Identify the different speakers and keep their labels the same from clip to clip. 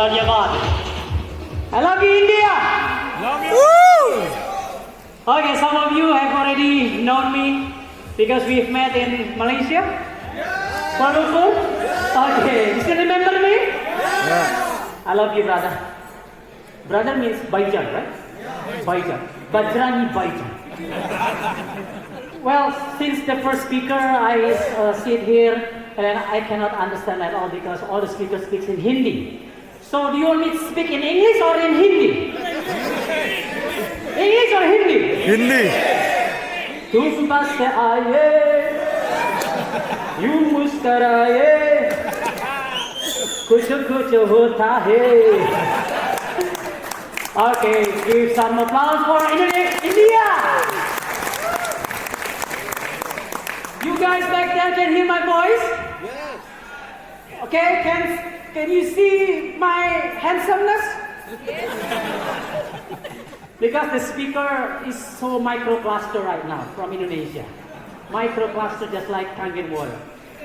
Speaker 1: Dhanyavad. I love you, India.
Speaker 2: Love you. Woo!
Speaker 1: Okay, some of you have already known me because we've met in Malaysia. Kuala Lumpur. Okay, you still remember me?
Speaker 2: Yeah.
Speaker 1: I love you, brother. Brother means Baijan, right? Baijan. Bajrani Baijan. Well, since the first speaker, I sit here and I cannot understand at all because all the speakers speak in Hindi. So do you want me to speak in English or in Hindi? English or Hindi?
Speaker 2: Hindi.
Speaker 1: तुम बस आए, यूं मुस्कराए, कुछ कुछ होता है. Okay, give some applause for India. You guys back there can hear my voice?
Speaker 2: Yes.
Speaker 1: Okay, can you see my handsomeness? Because the speaker is so microcluster right now from Indonesia. Microcluster just like Kangen water.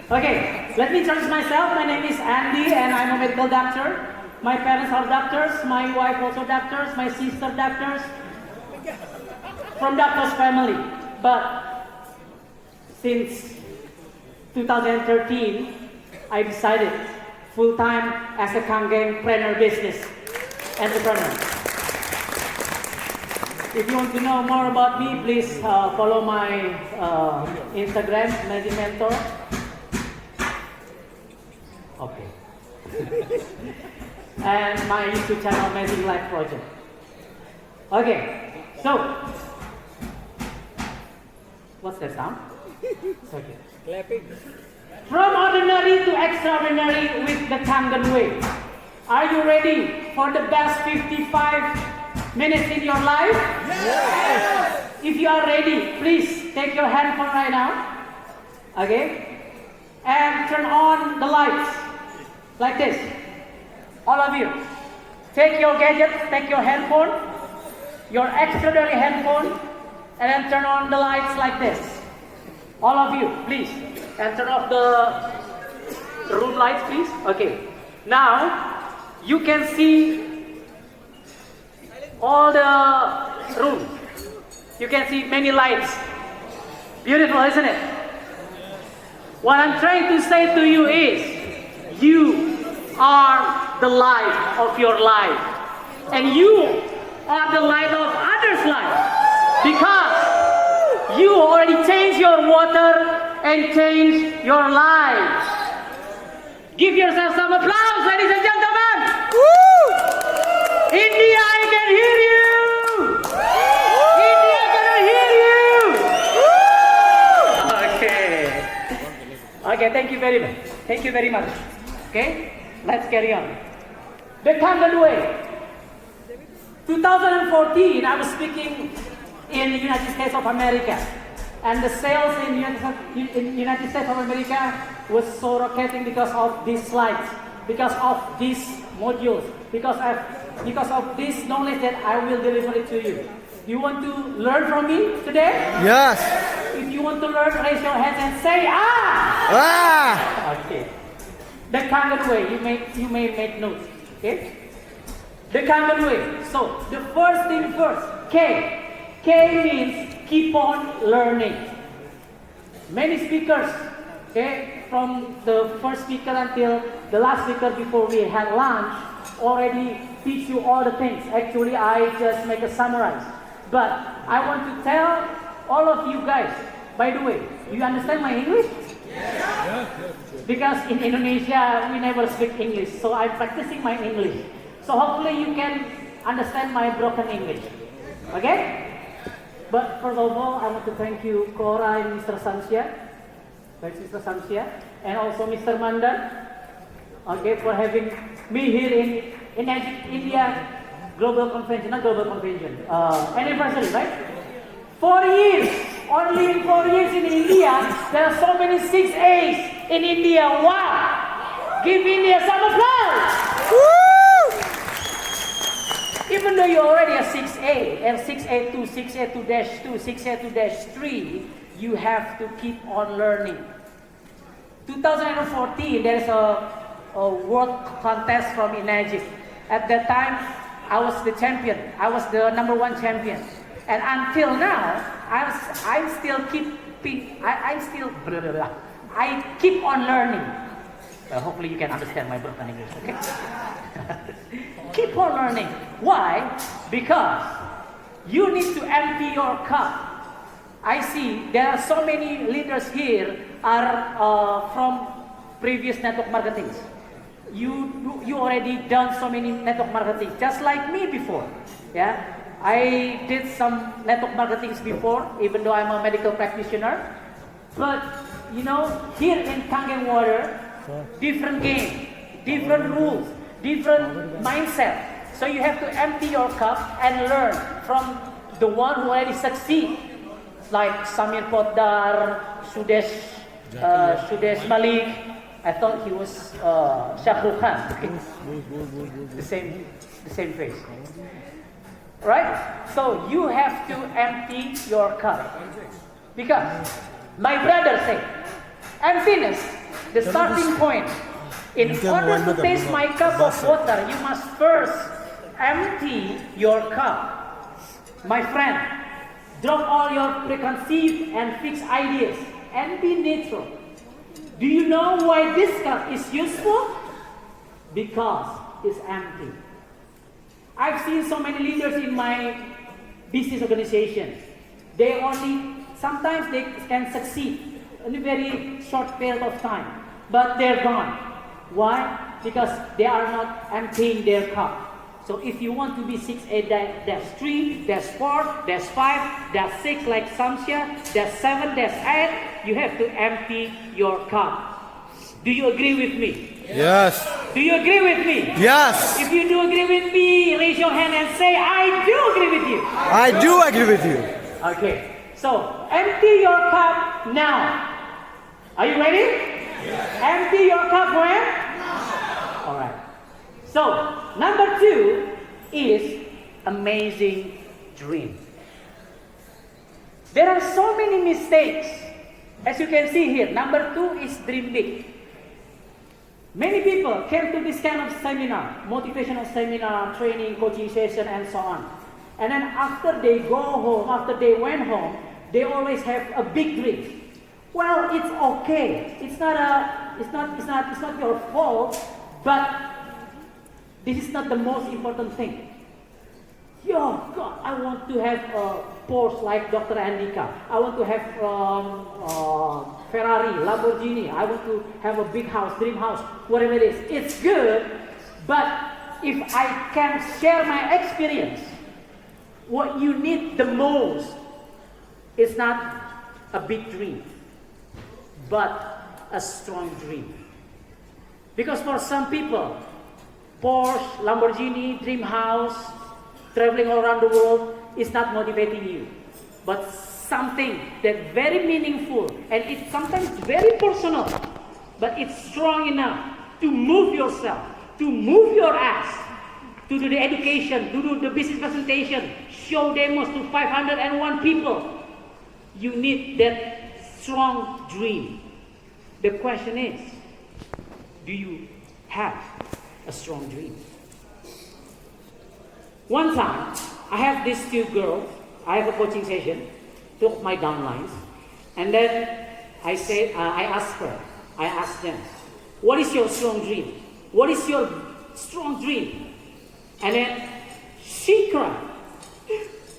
Speaker 1: Okay, let me introduce myself. My name is Andy and I'm a medical doctor. My parents are doctors, my wife also doctors, my sister doctors. From doctor's family. But since 2013, I decided full-time as a Kangen-preneur business entrepreneur. If you want to know more about me, please follow my Instagram, Magic Mentor. Okay. And my YouTube channel, Magic Life Project. Okay, so what's that sound? It's okay.
Speaker 2: Clapping.
Speaker 1: From ordinary to extraordinary with the Kangen way. Are you ready for the best 55 minutes in your life?
Speaker 2: Yes.
Speaker 1: If you are ready, please take your handphone right now. Okay? And turn on the lights. Like this. All of you. Take your gadgets, take your handphone, your extraordinary handphone, and then turn on the lights like this. All of you, please. And turn off the room lights, please. Okay. Now, you can see all the room. You can see many lights. Beautiful, isn't it? What I'm trying to say to you is, you are the light of your life. And you are the light of others' life. Because you already changed your water and changed your life. Give yourself some applause, ladies and gentlemen.
Speaker 2: Woo!
Speaker 1: India, I can hear you. India, I can hear you. Okay, thank you very much. Thank you very much. Okay, let's carry on. The Kangen way. 2014, I was speaking in the United States of America. And the sales in United States of America was so rocketing because of these slides, because of these modules, because of this knowledge that I will deliver it to you. You want to learn from me today?
Speaker 2: Yes.
Speaker 1: If you want to learn, raise your hands and say ah!
Speaker 2: Ah!
Speaker 1: Okay. The Kangen way, you may make notes. Okay? The Kangen way. So the first thing first, K. K means keep on learning. Many speakers, okay, from the first speaker until the last speaker before we had lunch, already teach you all the things. Actually, I just make a summarize. But I want to tell all of you guys, by the way, you understand my English?
Speaker 2: Yes.
Speaker 1: Because in Indonesia, we never speak English, so I'm practicing my English. So hopefully you can understand my broken English. Okay? But first of all, I want to thank you, Cora and Mr. Samsia, Mr. Samsia, and also Mr. Mandan, okay, for having me here in Enagic India Global Convention, not Global Convention, anniversary, right? 4 years, only in 4 years in India, there are so many 6As in India. Wow! Give India some applause!
Speaker 2: Woo!
Speaker 1: Even though you're already a 6A, and 6A2, 6A2-2, 6A2-3, you have to keep on learning. 2014, there's a world contest from Enagic. At that time, I was the champion. I was the #1 champion. And until now, I'm still keeping. I'm still. Blah, blah, blah. I keep on learning. Hopefully, you can understand my broken English. Okay. Keep on learning. Why? Because you need to empty your cup. I see there are so many leaders here are from previous network marketing. You already done so many network marketing, just like me before. Yeah, I did some network marketing before, even though I'm a medical practitioner. But you know, here in Kangen Water, different game, different rules, different mindset. So you have to empty your cup and learn from the one who already succeed, like Samir Poddar, Sudesh Malik. I thought he was Shah Rukh Khan. Okay. The same face. Right? So you have to empty your cup. Because my brother said, emptiness, the starting point. In order to taste my cup of water, you must first empty your cup. My friend, drop all your preconceived and fixed ideas and be neutral. Do you know why this cup is useful? Because it's empty. I've seen so many leaders in my business organization. Sometimes they can succeed in a very short period of time, but they're gone. Why? Because they are not emptying their cup. So if you want to be 6A, there's 3, there's 4, there's 5, there's 6 like Samsha, there's 7, there's 8, you have to empty your cup. Do you agree with me?
Speaker 2: Yes.
Speaker 1: Do you agree with me?
Speaker 2: Yes.
Speaker 1: If you do agree with me, raise your hand and say, I do agree with you.
Speaker 2: I do agree with you.
Speaker 1: Okay. So, empty your cup now. Are you ready? Yes. Empty your cup when? Now. All right. So, number 2 is amazing dream. There are so many mistakes. As you can see here, number 2 is dream big. Many people came to this kind of seminar, motivational seminar, training, coaching session, and so on. And then after they go home, after they went home, they always have a big dream. Well, it's okay. It's not your fault, but this is not the most important thing. Yo, God, I want to have a Porsche like Dr. Adnhyka. I want to have Ferrari, Lamborghini. I want to have a big house, dream house, whatever it is. It's good, but if I can share my experience, what you need the most is not a big dream, but a strong dream. Because for some people, Porsche, Lamborghini, dream house, traveling all around the world is not motivating you. But something that's very meaningful and it's sometimes very personal, but it's strong enough to move yourself, to move your ass, to do the education, to do the business presentation, show demos to 501 people. You need that strong dream. The question is, do you have a strong dream? One time, I have these 2 girls, I have a coaching session, took my downlines, and then I asked them, what is your strong dream? What is your strong dream? And then she cried,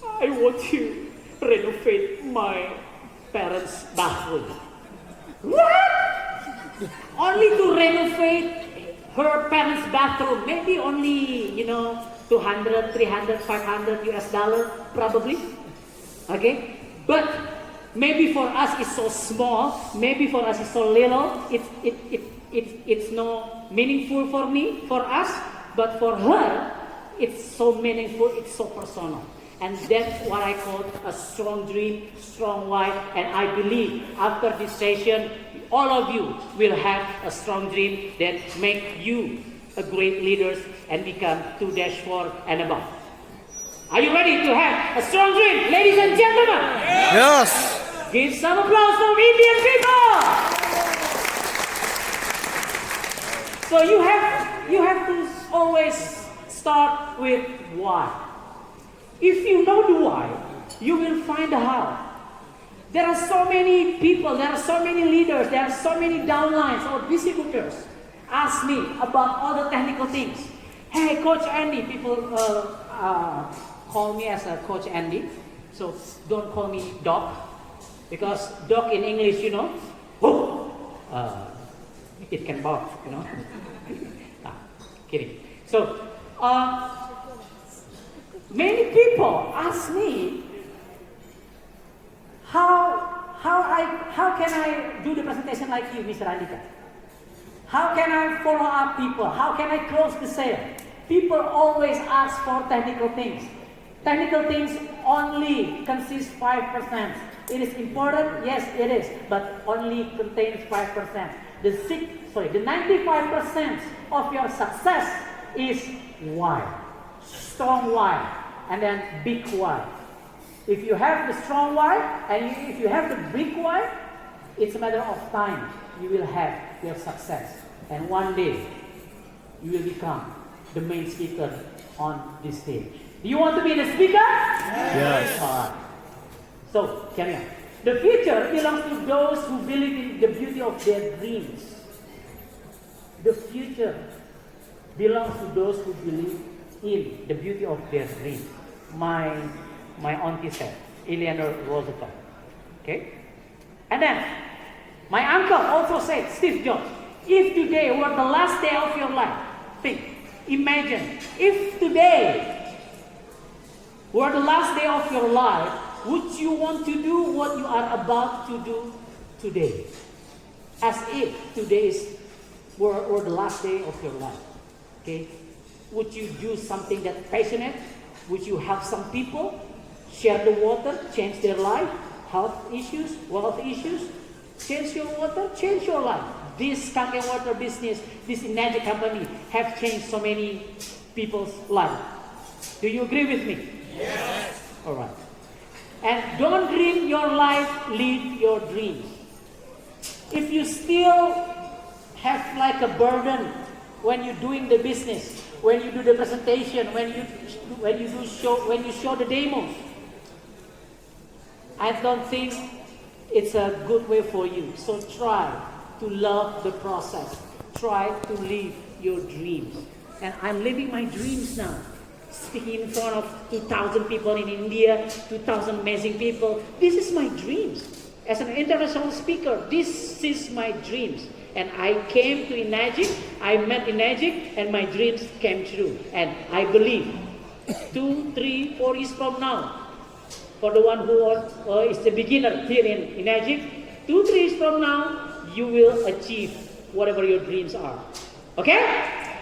Speaker 1: I want to renovate my parents' bathroom. What? Only to renovate her parents' bathroom, maybe only, 200, 300, 500 US dollar, probably. Okay? But maybe for us it's so small, maybe for us it's so little, it's no meaningful for us, but for her, it's so meaningful, it's so personal. And that's what I call a strong dream, strong why, and I believe after this session, all of you will have a strong dream that make you a great leaders and become 2-4 and above. Are you ready to have a strong dream, ladies and gentlemen?
Speaker 2: Yes.
Speaker 1: Give some applause from Indian people. So you have to always start with why. If you know the why, you will find the how. There are so many people, there are so many leaders, there are so many downlines or distributors ask me about all the technical things. Hey, Coach Andy, people call me as a Coach Andy, so don't call me Doc, because Doc in English, it can bark, Kidding. So, many people ask me how can I do the presentation like you, Mr. Adnhyka? How can I follow up people? How can I close the sale? People always ask for technical things. Technical things only consist 5%. It is important, yes, it is, but only contains 5%. The 95% of your success is why. Strong why, and then big why. If you have the strong why, and if you have the big why, it's a matter of time. You will have your success. And one day, you will become the main speaker on this stage. Do you want to be the speaker?
Speaker 2: Yes.
Speaker 1: All right. So, carry on. The future belongs to those who believe in the beauty of their dreams. The future belongs to those who believe in the beauty of their dreams. My auntie said, Eleanor Roosevelt. Okay? And then, my uncle also said, Steve Jobs, if today were the last day of your life, imagine, if today were the last day of your life, would you want to do what you are about to do today? As if today were the last day of your life. Okay? Would you do something that's passionate? Would you help some people? Share the water, change their life? Health issues, wealth issues? Change your water, change your life. This Kangen water business, this Enagic company have changed so many people's life. Do you agree with me?
Speaker 2: Yes.
Speaker 1: All right. And don't dream your life, live your dreams. If you still have like a burden when you're doing the business, when you do the presentation, when you show the demos, I don't think it's a good way for you. So try to love the process. Try to live your dreams. And I'm living my dreams now. Speaking in front of 2,000 people in India, 2,000 amazing people. This is my dreams. As an international speaker, this is my dreams. And I came to Enagic, I met Enagic, and my dreams came true. And I believe 2, 3, 4 years from now, for the one who is the beginner here in Enagic, 2, 3 years from now, you will achieve whatever your dreams are. Okay?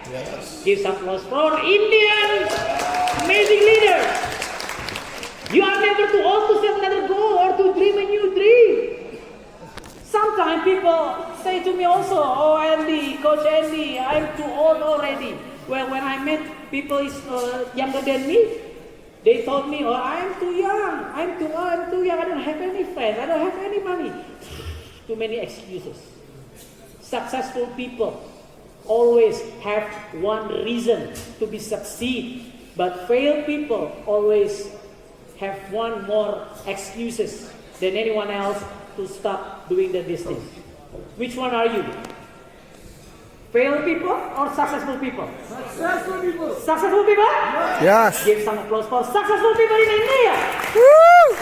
Speaker 2: Yes.
Speaker 1: Give some applause for our Indian amazing leaders. You are never too old to set another goal or to dream a new dream. Sometimes people say to me also, oh Andy, Coach Andy, I'm too old already. Well, when I met people younger than me, they told me, oh, I'm too young, I'm too young, I don't have any friends, I don't have any money. Too many excuses. Successful people always have one reason to be succeed, but failed people always have one more excuses than anyone else to stop doing the business. Which one are you? Failed people or successful people?
Speaker 2: Successful people.
Speaker 1: Successful people?
Speaker 2: Yes.
Speaker 1: Give some applause for successful people in India.
Speaker 2: Woo!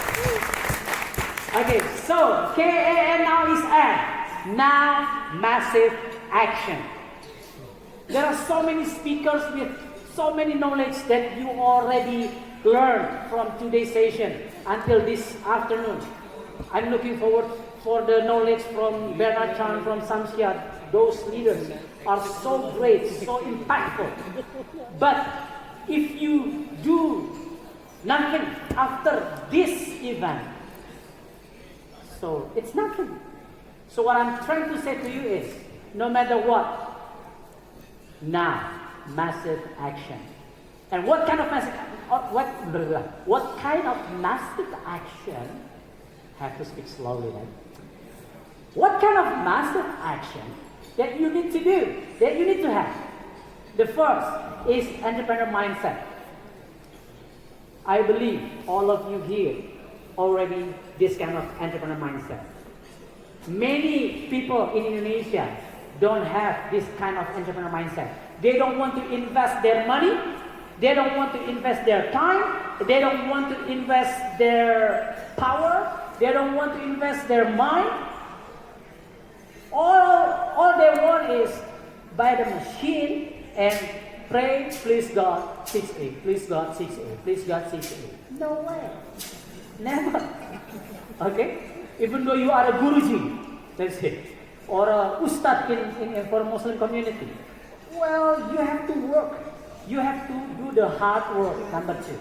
Speaker 1: Okay, so KAN now is N. Now massive action. There are so many speakers with so many knowledge that you already learned from today's session until this afternoon. I'm looking forward for the knowledge from Bernard Chan, from Samsiad. Those leaders are so great, so impactful. But if you do nothing after this event, so it's nothing. So what I'm trying to say to you is, no matter what, now massive action. And what kind of massive action? Have to speak slowly, right? What kind of massive action that you need to do, that you need to have? The first is entrepreneur mindset. I believe all of you here already this kind of entrepreneur mindset. Many people in Indonesia don't have this kind of entrepreneur mindset. They don't want to invest their money. They don't want to invest their time. They don't want to invest their power. They don't want to invest their mind. All they want is buy the machine and pray, please God, 6A, please God, 6A, please God, 6A. No way. Never. Okay? Even though you are a Guruji, let's say, or a Ustad for a Muslim community. Well, you have to work. You have to do the hard work, number 2.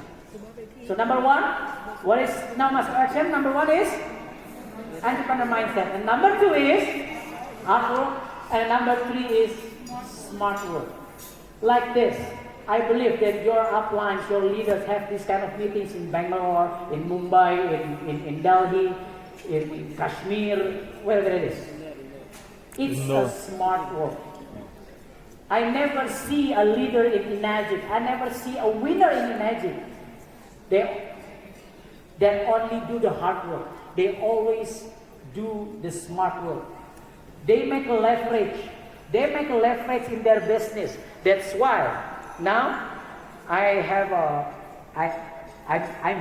Speaker 1: So number 1, what is now master action? Number 1 is entrepreneur mindset. And number 2 is hard work. And number 3 is smart work. Like this, I believe that your uplines, your leaders have these kind of meetings in Bangalore, in Mumbai, in Delhi, in Kashmir, wherever it is. It's a smart work. I never see a leader in Enagic. I never see a winner in Enagic. They only do the hard work. They always do the smart work. They make a leverage. They make a leverage in their business. That's why now I'm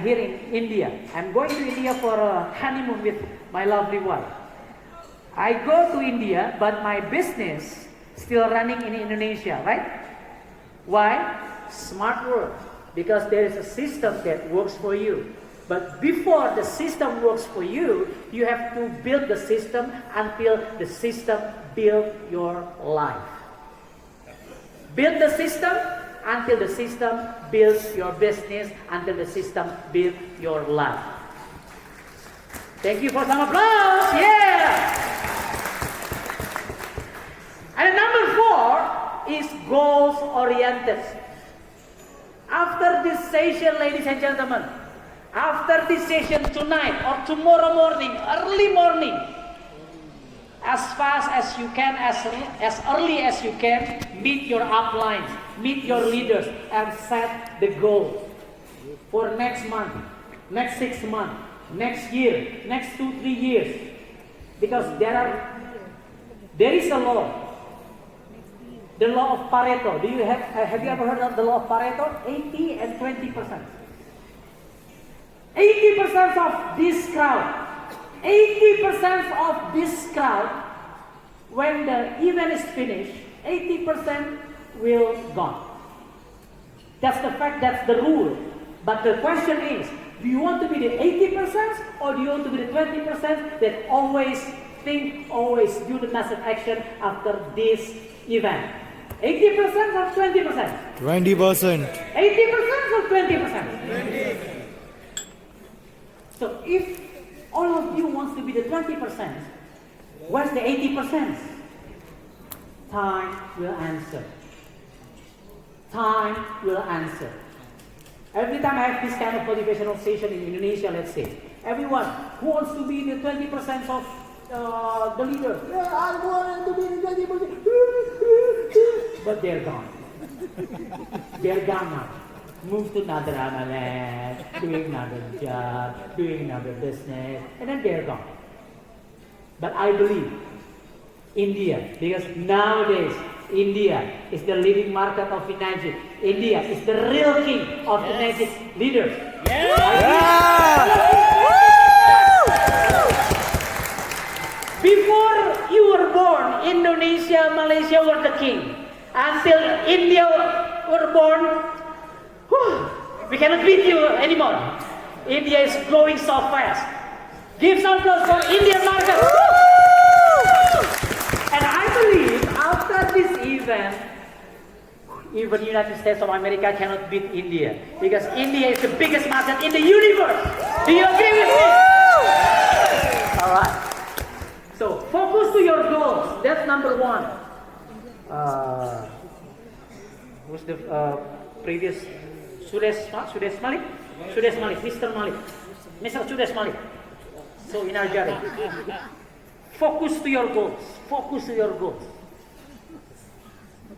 Speaker 1: here in India. I'm going to India for a honeymoon with my lovely wife. I go to India, but my business still running in Indonesia, right? Why? Smart work. Because there is a system that works for you. But before the system works for you, you have to build the system until the system builds your life. Build the system until the system builds your business, until the system builds your life. Thank you for some applause. Yeah! And number 4 is goals oriented. After this session, ladies and gentlemen, after this session tonight or tomorrow morning, early morning, as fast as you can, as early as you can, meet your uplines, meet your leaders, and set the goal for next month, next 6 months, next year, next 2-3 years. Because there is a law. The law of Pareto. Have you ever heard of the law of Pareto? 80 and 20%. 80% of this crowd, 80% of this crowd, when the event is finished, 80% will gone. That's the fact, that's the rule. But the question is, do you want to be the 80% or do you want to be the 20% that always think, always do the massive action after this event? 80% or 20%?
Speaker 2: 20%.
Speaker 1: 80% or 20%? 20%. So if all of you wants to be the 20%, where's the 80%? Time will answer. Time will answer. Every time I have this kind of motivational session in Indonesia, let's say, everyone who wants to be the 20% of the leader, yeah, I want to be the 20%, but they're gone. They're gone now. Move to another land, doing another job, doing another business, and then they're gone. But I believe India, because nowadays India is the leading market of Enagic. India is the real king of Enagic leaders. Before you were born, Indonesia, Malaysia were the king. Until India were born, we cannot beat you anymore. India is growing so fast. Give some applause for Indian market. And I believe after this event, even United States of America cannot beat India. Because India is the biggest market in the universe. Do you agree with me? Alright. So focus to your goals. That's number 1. Who's the previous? Sudesh Malik? Sudesh Malik, Mr. Malik. Mr. Sudesh Malik. So energetic. Focus to your goals. Focus to your goals.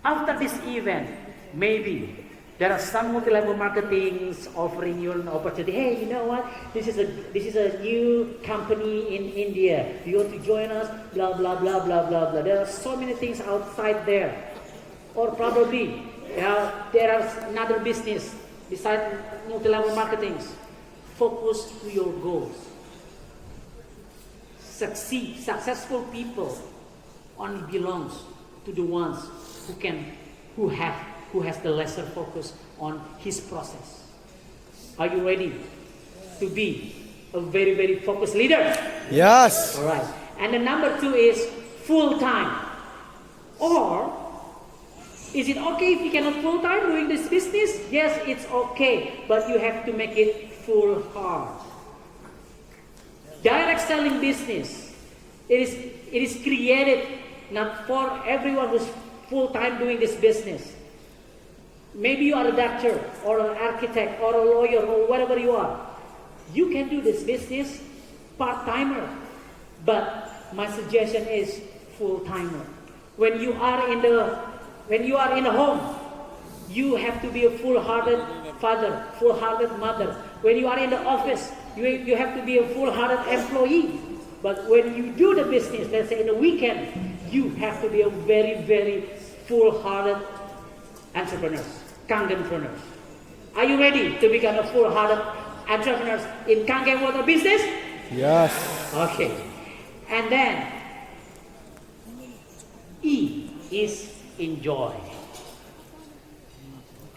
Speaker 1: After this event, maybe there are some multi-level marketings offering you an opportunity. Hey, you know what? This is a new company in India. You want to join us? Blah blah blah blah blah blah. There are so many things outside there, or probably there are another business besides multi-level marketings. Focus to your goals. Successful people only belongs to the ones who has the lesser focus on his process. Are you ready to be a very, very focused leader?
Speaker 2: Yes.
Speaker 1: All right. And the number 2 is full time. Or is it okay if you cannot full time doing this business? Yes, it's okay, but you have to make it full hard. Direct selling business, it is created not for everyone who's full time doing this business. Maybe you are a doctor or an architect or a lawyer or whatever you are. You can do this business part-timer, but my suggestion is full-timer. When you are in the home, you have to be a full-hearted father, full-hearted mother. When you are in the office, you have to be a full-hearted employee. But when you do the business, let's say in the weekend, you have to be a very, very full-hearted entrepreneurs, Kangenpreneurs. Are you ready to become a full-hearted entrepreneurs in Kangen water business?
Speaker 2: Yes.
Speaker 1: Okay. And then E is enjoy.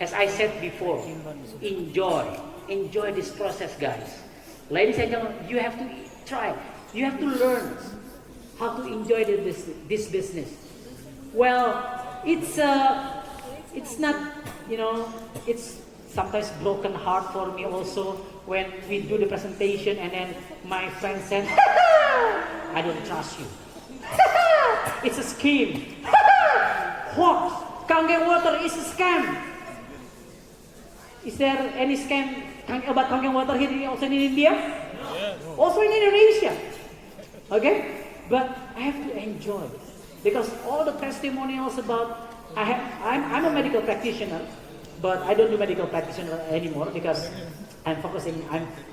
Speaker 1: As I said before, enjoy this process, guys. Ladies and gentlemen, you have to try. You have to learn how to enjoy this business. Well, it's not, it's sometimes broken heart for me also when we do the presentation and then my friend said, I don't trust you. It's a scheme. What? Kangen water is a scam. Is there any scam about Kangen water here also in India? Also in Indonesia. Okay? But I have to enjoy it. Because all the testimonials about, I'm a medical practitioner, but I don't do medical practitioner anymore because I'm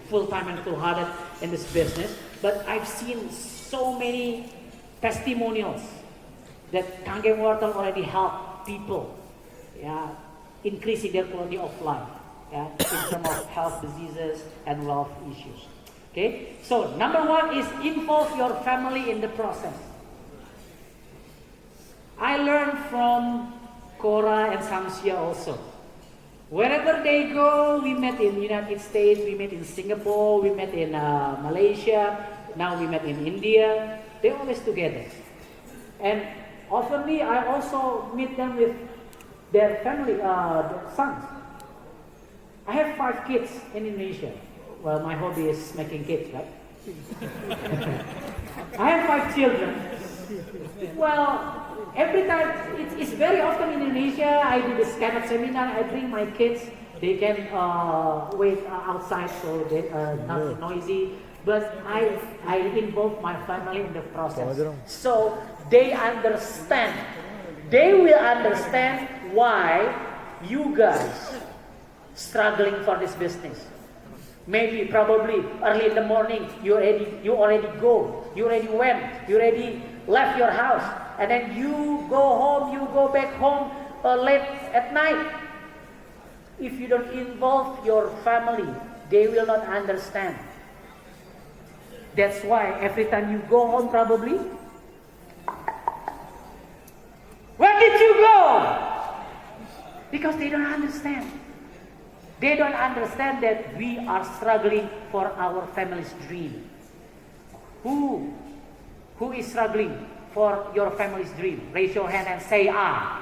Speaker 1: full-time and full-hearted in this business. But I've seen so many testimonials that Kangen water already helped people, increasing their quality of life, in terms of health diseases and wealth issues. Okay, so number 1 is involve your family in the process. I learned from Cora and Samsia also. Wherever they go, we met in United States, we met in Singapore, we met in Malaysia, now we met in India. They're always together. And oftenly, I also meet them with their family, their sons. I have 5 kids in Indonesia. Well, my hobby is making kids, right? I have 5 children. Well, every time, it's very often in Indonesia, I do this kind of seminar, I bring my kids, they can wait outside so they're not noisy, but I involve my family in the process. So they will understand why you guys struggling for this business. Maybe, probably, early in the morning, you already went, you already left your house, and then you go back home late at night. If you don't involve your family, they will not understand. That's why every time you go home, probably, where did you go? Because they don't understand. They don't understand that we are struggling for our family's dream. Who is struggling for your family's dream? Raise your hand and say, ah.